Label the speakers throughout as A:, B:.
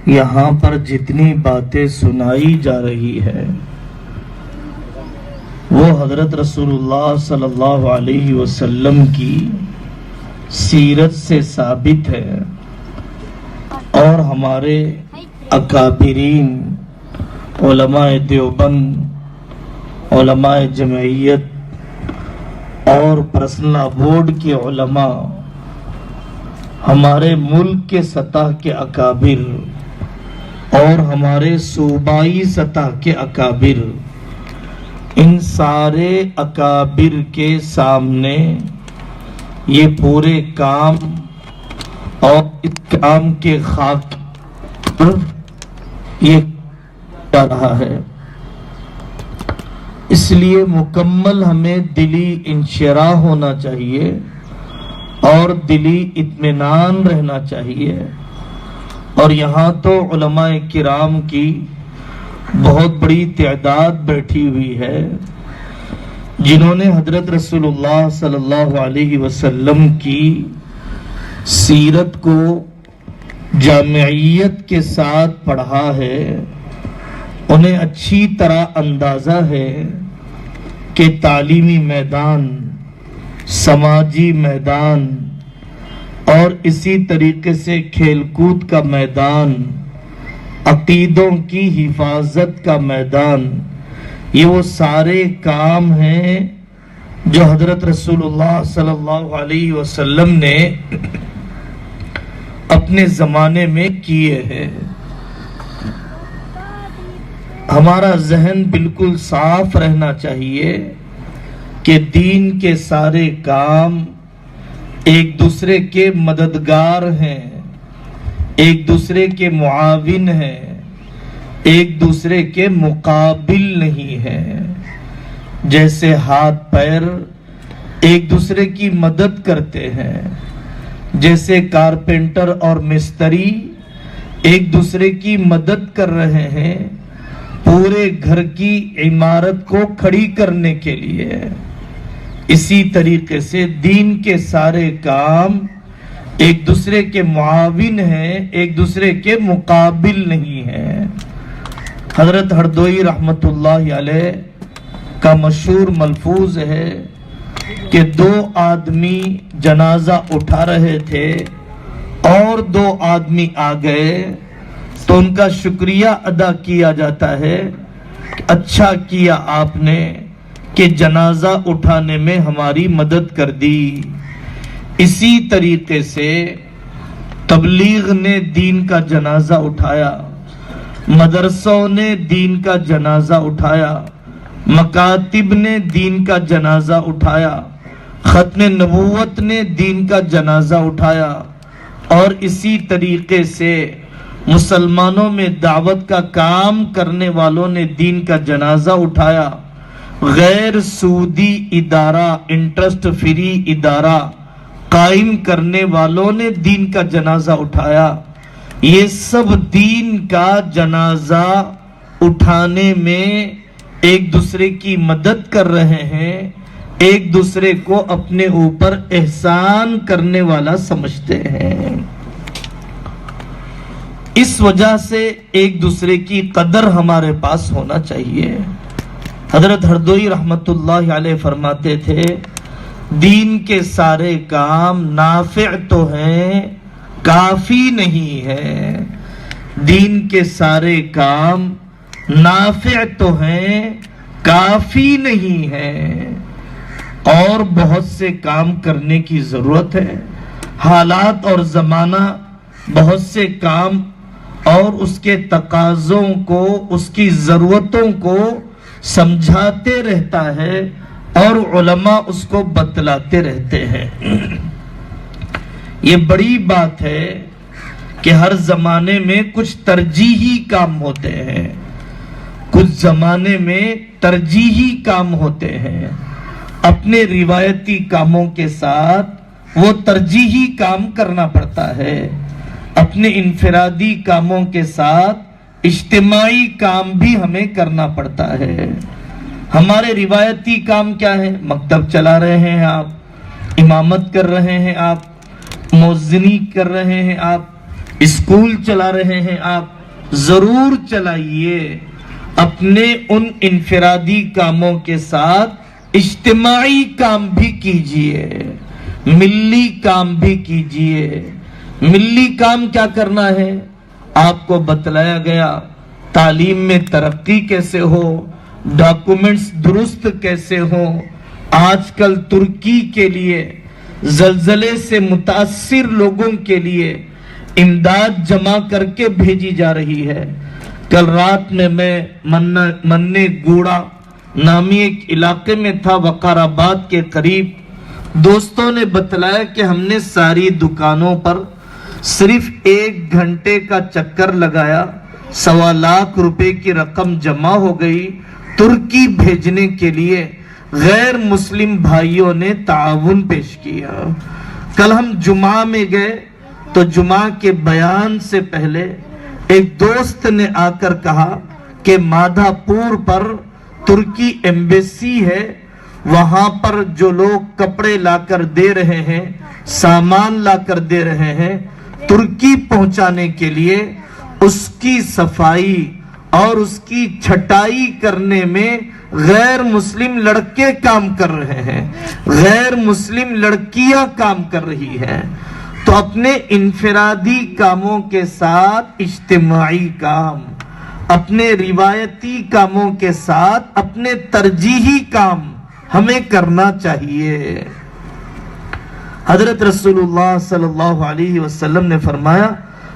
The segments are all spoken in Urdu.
A: یہاں پر جتنی باتیں سنائی جا رہی ہے وہ حضرت رسول اللہ صلی اللہ علیہ وسلم کی سیرت سے ثابت ہے، اور ہمارے اکابرین علماء دیوبند، علماء جمعیت اور پرسنل بورڈ کے علماء، ہمارے ملک کے سطح کے اکابر اور ہمارے صوبائی سطح کے اکابر، ان سارے اکابر کے سامنے یہ پورے کام اور اس کام کے خاک پر یہ کر رہا ہے۔ اس لیے مکمل ہمیں دلی انشراح ہونا چاہیے اور دلی اطمینان رہنا چاہیے۔ اور یہاں تو علماء کرام کی بہت بڑی تعداد بیٹھی ہوئی ہے جنہوں نے حضرت رسول اللہ صلی اللہ علیہ وسلم کی سیرت کو جامعیت کے ساتھ پڑھا ہے۔ انہیں اچھی طرح اندازہ ہے کہ تعلیمی میدان، سماجی میدان اور اسی طریقے سے کھیل کود کا میدان، عقیدوں کی حفاظت کا میدان، یہ وہ سارے کام ہیں جو حضرت رسول اللہ صلی اللہ علیہ وسلم نے اپنے زمانے میں کیے ہیں۔ ہمارا ذہن بالکل صاف رہنا چاہیے کہ دین کے سارے کام ایک دوسرے کے مددگار ہیں، ایک دوسرے کے معاون ہیں، ایک دوسرے کے مقابل نہیں ہیں۔ جیسے ہاتھ پیر ایک دوسرے کی مدد کرتے ہیں، جیسے کارپینٹر اور مستری ایک دوسرے کی مدد کر رہے ہیں پورے گھر کی عمارت کو کھڑی کرنے کے لیے، اسی طریقے سے دین کے سارے کام ایک دوسرے کے معاون ہیں، ایک دوسرے کے مقابل نہیں ہیں۔ حضرت ہردوئی رحمت اللہ علیہ کا مشہور ملفوظ ہے کہ دو آدمی جنازہ اٹھا رہے تھے اور دو آدمی آ گئے تو ان کا شکریہ ادا کیا جاتا ہے کہ اچھا کیا آپ نے کہ جنازہ اٹھانے میں ہماری مدد کر دی۔ اسی طریقے سے تبلیغ نے دین کا جنازہ اٹھایا، مدرسوں نے دین کا جنازہ اٹھایا، مکاتب نے دین کا جنازہ اٹھایا، ختم نبوت نے دین کا جنازہ اٹھایا، اور اسی طریقے سے مسلمانوں میں دعوت کا کام کرنے والوں نے دین کا جنازہ اٹھایا، غیر سودی ادارہ، انٹرسٹ فری ادارہ قائم کرنے والوں نے دین کا جنازہ اٹھایا۔ یہ سب دین کا جنازہ اٹھانے میں ایک دوسرے کی مدد کر رہے ہیں، ایک دوسرے کو اپنے اوپر احسان کرنے والا سمجھتے ہیں۔ اس وجہ سے ایک دوسرے کی قدر ہمارے پاس ہونا چاہیے۔ حضرت ہردوئی رحمت اللہ علیہ فرماتے تھے دین کے سارے کام نافع تو ہیں، کافی نہیں ہے۔ دین کے سارے کام نافع تو ہیں، کافی نہیں ہے، اور بہت سے کام کرنے کی ضرورت ہے۔ حالات اور زمانہ بہت سے کام اور اس کے تقاضوں کو، اس کی ضرورتوں کو سمجھاتے رہتا ہے اور علماء اس کو بتلاتے رہتے ہیں۔ یہ بڑی بات ہے کہ ہر زمانے میں کچھ ترجیحی کام ہوتے ہیں، کچھ زمانے میں ترجیحی کام ہوتے ہیں۔ اپنے روایتی کاموں کے ساتھ وہ ترجیحی کام کرنا پڑتا ہے، اپنے انفرادی کاموں کے ساتھ اجتماعی کام بھی ہمیں کرنا پڑتا ہے۔ ہمارے روایتی کام کیا ہے؟ مکتب چلا رہے ہیں آپ، امامت کر رہے ہیں آپ، مؤذنی کر رہے ہیں آپ، اسکول چلا رہے ہیں آپ، ضرور چلائیے، اپنے ان انفرادی کاموں کے ساتھ اجتماعی کام بھی کیجئے، ملی کام بھی کیجئے۔ ملی کام کیا کرنا ہے؟ آپ کو بتلایا گیا تعلیم میں ترقی کیسے ہو، ڈاکومنٹس درست کیسے ہو۔ آج کل ترکی کے لیے زلزلے سے متاثر لوگوں کے لیے امداد جمع کر کے بھیجی جا رہی ہے۔ کل رات میں مننے گوڑا نامی ایک علاقے میں تھا، وقار آباد کے قریب۔ دوستوں نے بتلایا کہ ہم نے ساری دکانوں پر صرف 1 گھنٹے کا چکر لگایا، 1.25 لاکھ روپے کی رقم جمع ہو گئی ترکی بھیجنے کے لیے۔ غیر مسلم بھائیوں نے تعاون پیش کیا۔ کل ہم جمعہ میں گئے تو جمعہ کے بیان سے پہلے ایک دوست نے آ کر کہا کہ مادھا پور پر ترکی ایمبیسی ہے، وہاں پر جو لوگ کپڑے لا کر دے رہے ہیں، سامان لا کر دے رہے ہیں ترکی پہنچانے کے لیے، اس کی صفائی اور اس کی چھٹائی کرنے میں غیر مسلم لڑکے کام کر رہے ہیں، غیر مسلم لڑکیاں کام کر رہی ہیں۔ تو اپنے انفرادی کاموں کے ساتھ اجتماعی کام، اپنے روایتی کاموں کے ساتھ اپنے ترجیحی کام ہمیں کرنا چاہیے۔ حضرت رسول اللہ صلی اللہ علیہ وسلم نے فرمایا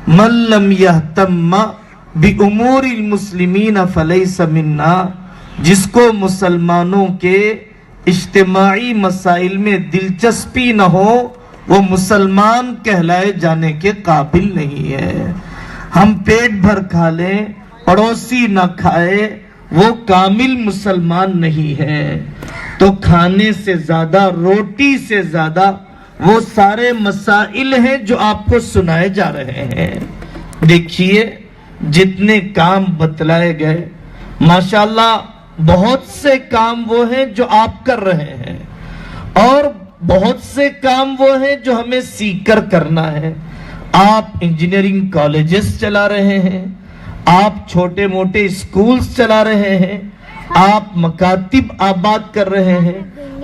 A: من لم یہتم بامور المسلمین فلیس منا، جس کو مسلمانوں کے اجتماعی مسائل میں دلچسپی نہ ہو وہ مسلمان کہلائے جانے کے قابل نہیں ہے۔ ہم پیٹ بھر کھا لیں، پڑوسی نہ کھائے، وہ کامل مسلمان نہیں ہے۔ تو کھانے سے زیادہ، روٹی سے زیادہ وہ سارے مسائل ہیں جو آپ کو سنائے جا رہے ہیں۔ دیکھیے جتنے کام بتلائے گئے، ماشاءاللہ بہت سے کام وہ ہیں جو آپ کر رہے ہیں، اور بہت سے کام وہ ہیں جو ہمیں سیکھ کر کرنا ہے۔ آپ انجینئرنگ کالجز چلا رہے ہیں، آپ چھوٹے موٹے اسکولز چلا رہے ہیں، آپ مکاتب آباد کر رہے ہیں،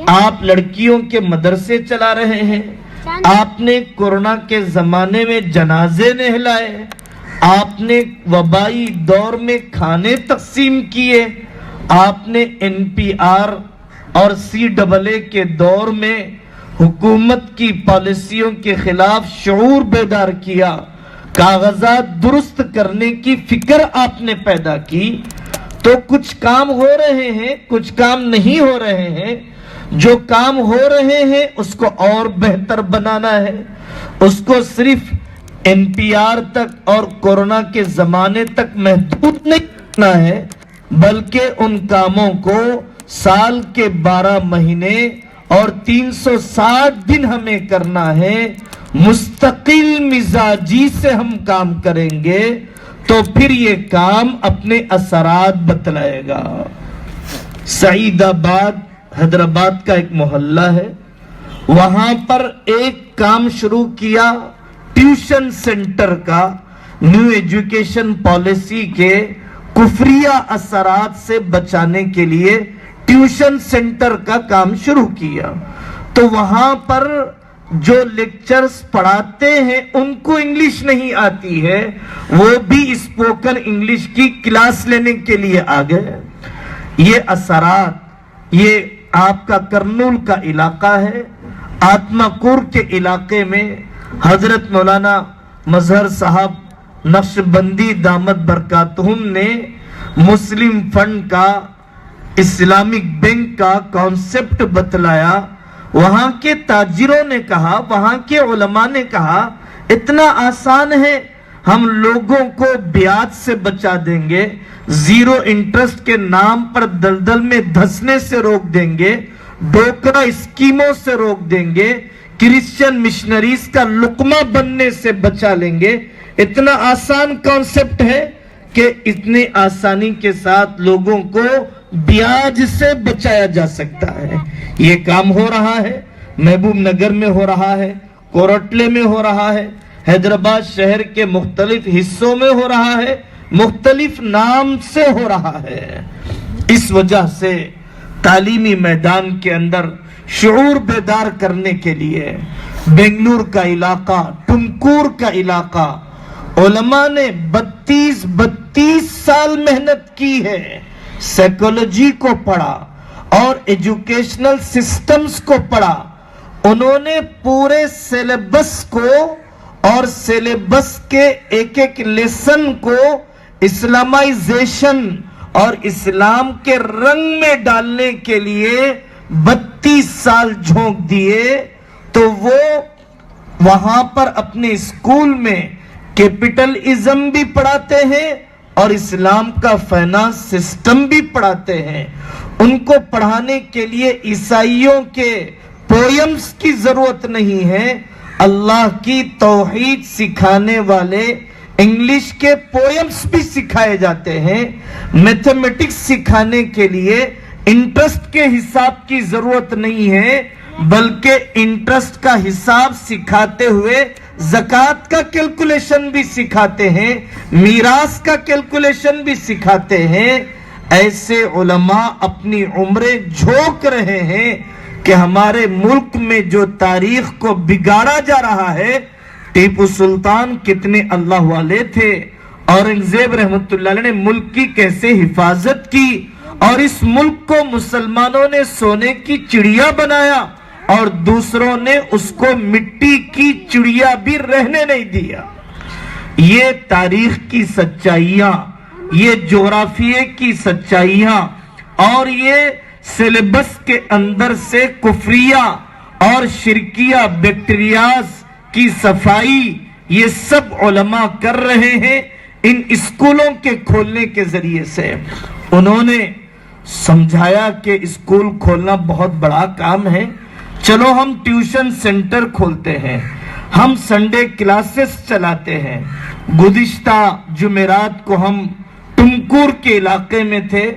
A: آپ لڑکیوں کے مدرسے چلا رہے ہیں، آپ نے کورونا کے زمانے میں جنازے نہلائے، آپ نے وبائی دور میں کھانے تقسیم کیے، آپ نے NPR اور CAA کے دور میں حکومت کی پالیسیوں کے خلاف شعور بیدار کیا، کاغذات درست کرنے کی فکر آپ نے پیدا کی۔ تو کچھ کام ہو رہے ہیں، کچھ کام نہیں ہو رہے ہیں۔ جو کام ہو رہے ہیں اس کو اور بہتر بنانا ہے، اس کو صرف NPR تک اور کورونا کے زمانے تک محدود نہیں کرنا ہے، بلکہ ان کاموں کو سال کے 12 مہینے اور 360 دن ہمیں کرنا ہے۔ مستقل مزاجی سے ہم کام کریں گے تو پھر یہ کام اپنے اثرات بتلائے گا۔ سعید آباد حیدرآباد کا ایک محلہ ہے، وہاں پر ایک کام شروع کیا ٹیوشن سینٹر کا، نیو ایجوکیشن پالیسی کے کفریہ اثرات سے بچانے کے لیے ٹیوشن سینٹر کا کام شروع کیا۔ تو وہاں پر جو لیکچرز پڑھاتے ہیں ان کو انگلش نہیں آتی ہے، وہ بھی اسپوکن انگلش کی کلاس لینے کے لیے آ گئے۔ یہ اثرات، یہ آپ کا کرنول کا علاقہ ہے، آتما کور کے علاقے میں حضرت مولانا مظہر صاحب نقشبندی دامت برکاتہم نے مسلم فنڈ کا، اسلامک بینک کا کانسیپٹ بتلایا۔ وہاں کے تاجروں نے کہا، وہاں کے علماء نے کہا اتنا آسان ہے، ہم لوگوں کو بیعت سے بچا دیں گے، زیرو انٹرسٹ کے نام پر دلدل میں دھسنے سے روک دیں گے، ڈوکرا اسکیموں سے روک دیں گے، کرسچن مشنریز کا لقمہ بننے سے بچا لیں گے۔ اتنا آسان کانسیپٹ ہے کہ اتنے آسانی کے ساتھ لوگوں کو بیاج سے بچایا جا سکتا ہے۔ یہ کام ہو رہا ہے، محبوب نگر میں ہو رہا ہے، کوروٹلے میں ہو رہا ہے، حیدرآباد شہر کے مختلف حصوں میں ہو رہا ہے، مختلف نام سے ہو رہا ہے۔ اس وجہ سے تعلیمی میدان کے اندر شعور بیدار کرنے کے لیے بنگلور کا علاقہ، ٹمکور کا علاقہ، علماء نے 32 سال محنت کی ہے، سائیکالوجی کو پڑھا اور ایجوکیشنل سسٹمز کو پڑھا۔ انہوں نے پورے سیلیبس کو اور سیلیبس کے ایک ایک لیسن کو اسلامائزیشن اور اسلام کے رنگ میں ڈالنے کے لیے 32 سال جھونک دیے، تو وہ وہاں پر اپنے اسکول میں کیپٹلزم بھی پڑھاتے ہیں اور اسلام کا فائنانس سسٹم بھی پڑھاتے ہیں۔ ان کو پڑھانے کے لیے عیسائیوں کے پوئمز کی ضرورت نہیں ہے، اللہ کی توحید سکھانے والے انگلش کے پوئمز بھی سکھائے جاتے ہیں۔ میتھمیٹکس سکھانے کے لیے انٹرسٹ کے حساب کی ضرورت نہیں ہے، بلکہ انٹرسٹ کا حساب سکھاتے ہوئے زکوٰۃ کا کیلکولیشن بھی سکھاتے ہیں، میراث کا کیلکولیشن بھی سکھاتے ہیں۔ ایسے علماء اپنی عمریں جھونک رہے ہیں کہ ہمارے ملک میں جو تاریخ کو بگاڑا جا رہا ہے، ٹیپو سلطان کتنے اللہ والے تھے، اورنگزیب رحمت اللہ علیہ نے ملک کی کیسے حفاظت کی، اور اس ملک کو مسلمانوں نے سونے کی چڑیا بنایا اور دوسروں نے اس کو مٹی کی چڑیا بھی رہنے نہیں دیا۔ یہ تاریخ کی سچائیاں، یہ جغرافیے کی سچائیاں اور یہ سیلیبس کے اندر سے کفریہ اور شرکیہ بیکٹیریاز کی صفائی، یہ سب علماء کر رہے ہیں ان اسکولوں کے کھولنے کے ذریعے سے۔ انہوں نے سمجھایا کہ اسکول کھولنا بہت بڑا کام ہے، چلو ہم ٹیوشن سینٹر کھولتے ہیں، ہم سنڈے کلاسز چلاتے ہیں۔ گزشتہ جمعرات کو ہم ٹمکور کے علاقے میں تھے،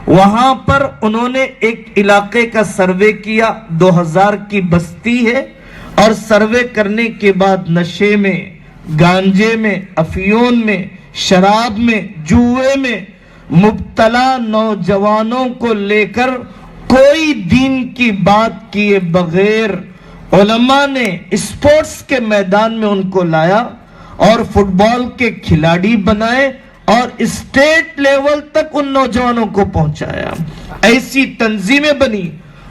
A: وہاں پر انہوں نے ایک علاقے کا سروے کیا، 2000 کی بستی ہے، اور سروے کرنے کے بعد نشے میں، گانجے میں، افیون میں، شراب میں، جوئے میں مبتلا نوجوانوں کو لے کر کوئی دین کی بات کیے بغیر علماء نے اسپورٹس کے میدان میں ان کو لایا اور فٹ بال کے کھلاڑی بنائے اور اسٹیٹ لیول تک ان نوجوانوں کو پہنچایا۔ ایسی تنظیمیں بنی،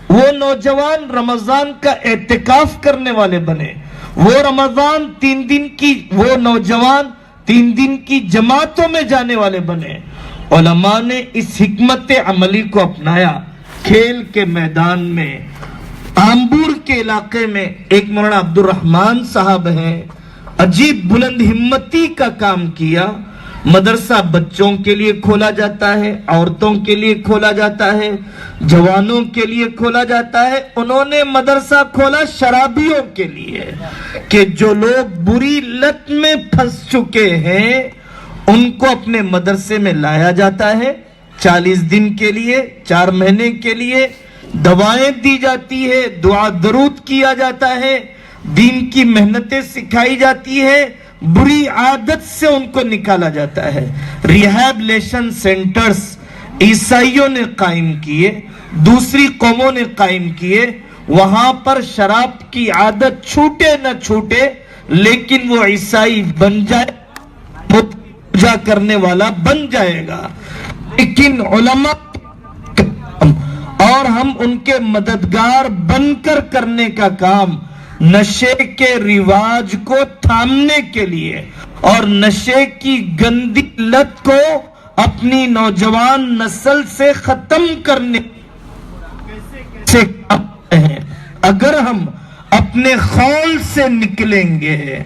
A: وہ نوجوان رمضان کا اعتکاف کرنے والے بنے، وہ رمضان 3 دن کی، وہ نوجوان 3 دن کی جماعتوں میں جانے والے بنے۔ علماء نے اس حکمت عملی کو اپنایا۔ کھیل کے میدان میں آمبور کے علاقے میں ایک مولانا عبد الرحمن صاحب ہیں، عجیب بلند ہمتی کا کام کیا۔ مدرسہ بچوں کے لیے کھولا جاتا ہے، عورتوں کے لیے کھولا جاتا ہے، جوانوں کے لیے کھولا جاتا ہے۔ انہوں نے مدرسہ کھولا شرابیوں کے لیے کہ جو لوگ بری لت میں پھنس چکے ہیں ان کو اپنے مدرسے میں لایا جاتا ہے، 40 دن کے لیے، 4 مہینے کے لیے دوائیں دی جاتی ہے، دعا درود کیا جاتا ہے، دین کی محنتیں سکھائی جاتی ہے، بری عادت سے ان کو نکالا جاتا ہے۔ ریہیبلیشن سینٹرز عیسائیوں نے قائم کیے، دوسری قوموں نے قائم کیے، وہاں پر شراب کی عادت چھوٹے نہ چھوٹے لیکن وہ عیسائی بن جائے، پوجا کرنے والا بن جائے گا، لیکن علماء اور ہم ان کے مددگار بن کر کرنے کا کام نشے کے رواج کو تھامنے کے لیے اور نشے کی گندی لت کو اپنی نوجوان نسل سے ختم کرنے سے ہیں۔ اگر ہم اپنے خول سے نکلیں گے،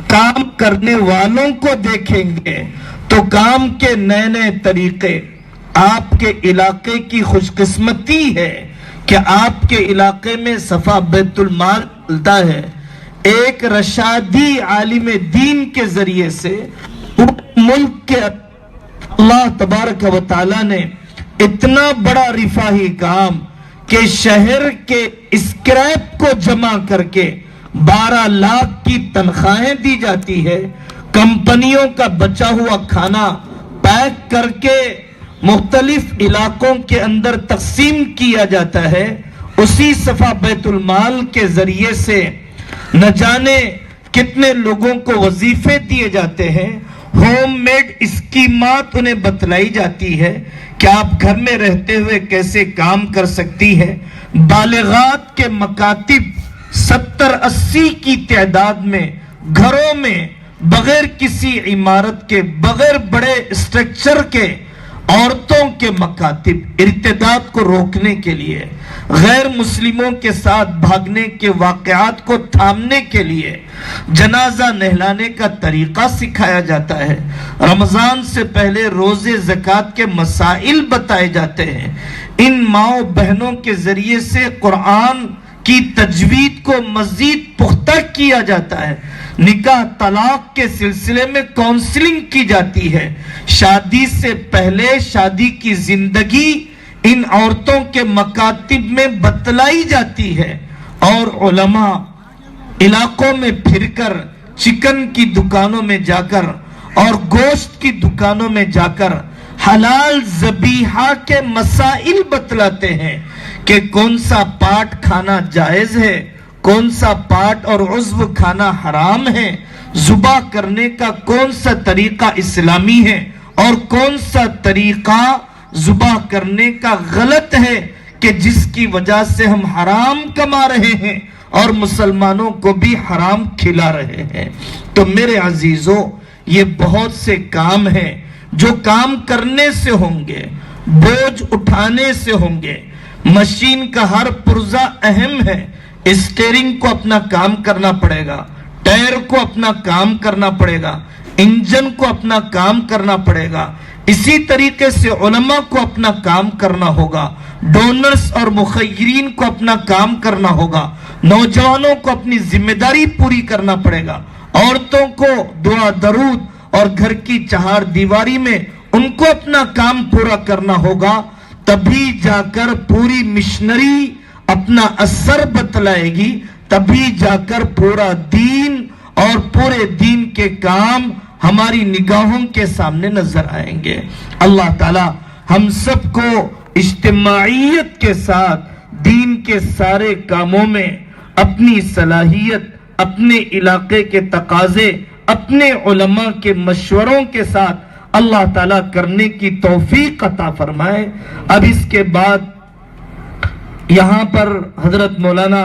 A: کام کرنے والوں کو دیکھیں گے تو کام کے نئے نئے طریقے۔ آپ کے علاقے کی خوش قسمتی ہے کہ آپ کے علاقے میں صفا بیت المال چلتا ہے، ایک رشادی عالم دین کے ذریعے سے ملک کے اللہ تبارک و تعالی نے اتنا بڑا رفاہی کام کہ شہر کے اسکریپ کو جمع کر کے 12 لاکھ کی تنخواہیں دی جاتی ہے، کمپنیوں کا بچا ہوا کھانا پیک کر کے مختلف علاقوں کے اندر تقسیم کیا جاتا ہے، اسی صفحہ بیت المال کے ذریعے سے نہ جانے کتنے لوگوں کو وظیفے دیے جاتے ہیں، ہوم میڈ اسکیمات انہیں بتلائی جاتی ہے کہ آپ گھر میں رہتے ہوئے کیسے کام کر سکتی ہے۔ بالغات کے مکاتب 70-80 کی تعداد میں گھروں میں بغیر کسی عمارت کے، بغیر بڑے اسٹرکچر کے عورتوں کے مکاتب ارتداد کو روکنے کے لیے، غیر مسلموں کے ساتھ بھاگنے کے واقعات کو تھامنے کے لیے جنازہ نہلانے کا طریقہ سکھایا جاتا ہے، رمضان سے پہلے روزے زکوٰۃ کے مسائل بتائے جاتے ہیں، ان ماؤں بہنوں کے ذریعے سے قرآن کی تجوید کو مزید پختہ کیا جاتا ہے، نکاح طلاق کے سلسلے میں کونسلنگ کی جاتی ہے، شادی سے پہلے شادی کی زندگی ان عورتوں کے مکاتب میں بتلائی جاتی ہے، اور علماء علاقوں میں پھر کر، چکن کی دکانوں میں جا کر اور گوشت کی دکانوں میں جا کر حلال ذبیحہ کے مسائل بتلاتے ہیں کہ کون سا پارٹ کھانا جائز ہے، کون سا پارٹ اور عضو کھانا حرام ہے، ذبح کرنے کا کون سا طریقہ اسلامی ہے اور کون سا طریقہ ذبح کرنے کا غلط ہے کہ جس کی وجہ سے ہم حرام کما رہے ہیں اور مسلمانوں کو بھی حرام کھلا رہے ہیں۔ تو میرے عزیزوں، یہ بہت سے کام ہیں جو کام کرنے سے ہوں گے، بوجھ اٹھانے سے ہوں گے، مشین کا ہر پرزہ اہم ہے، اسٹیئرنگ کو اپنا کام کرنا پڑے گا، ٹائر کو اپنا کام کرنا پڑے گا، انجن کو اپنا کام کرنا پڑے گا، اسی طریقے سے علماء کو اپنا کام کرنا ہوگا، ڈونرز اور مخیرین کو اپنا کام کرنا ہوگا، نوجوانوں کو اپنی ذمہ داری پوری کرنا پڑے گا، عورتوں کو دعا درود اور گھر کی چہار دیواری میں ان کو اپنا کام پورا کرنا ہوگا، تبھی جا کر پوری مشنری اپنا اثر بتلائے گی، تبھی جا کر پورا دین اور پورے دین کے کام ہماری نگاہوں کے سامنے نظر آئیں گے۔ اللہ تعالی ہم سب کو اجتماعیت کے ساتھ دین کے سارے کاموں میں اپنی صلاحیت، اپنے علاقے کے تقاضے، اپنے علماء کے مشوروں کے ساتھ اللہ تعالیٰ کرنے کی توفیق عطا فرمائے۔ اب اس کے بعد یہاں پر حضرت مولانا